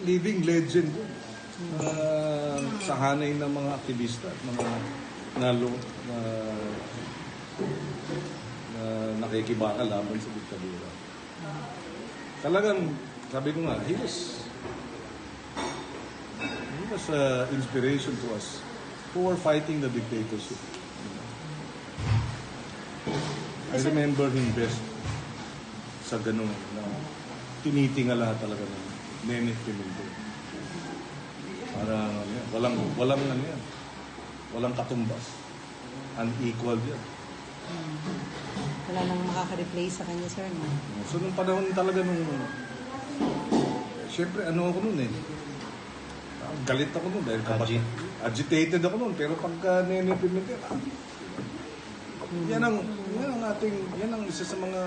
living legend yun. Sa hanay ng mga aktivista at mga na nakikibaka laban sa diktadura. Talagang, sabi ko nga, he was inspiration to us who were fighting the dictatorship. I remember him best sa ganun na tinitingala talaga ng Nene Pimentel. Para walang katumbas. Unequal yan. Wala nang makaka-replace sa kanya, sir, no? So, nung panahon talaga siyempre, ako nun eh. Galit ako nun dahil agitated ako nun. Pero pagka Nene Pimentel, yan ang isa sa mga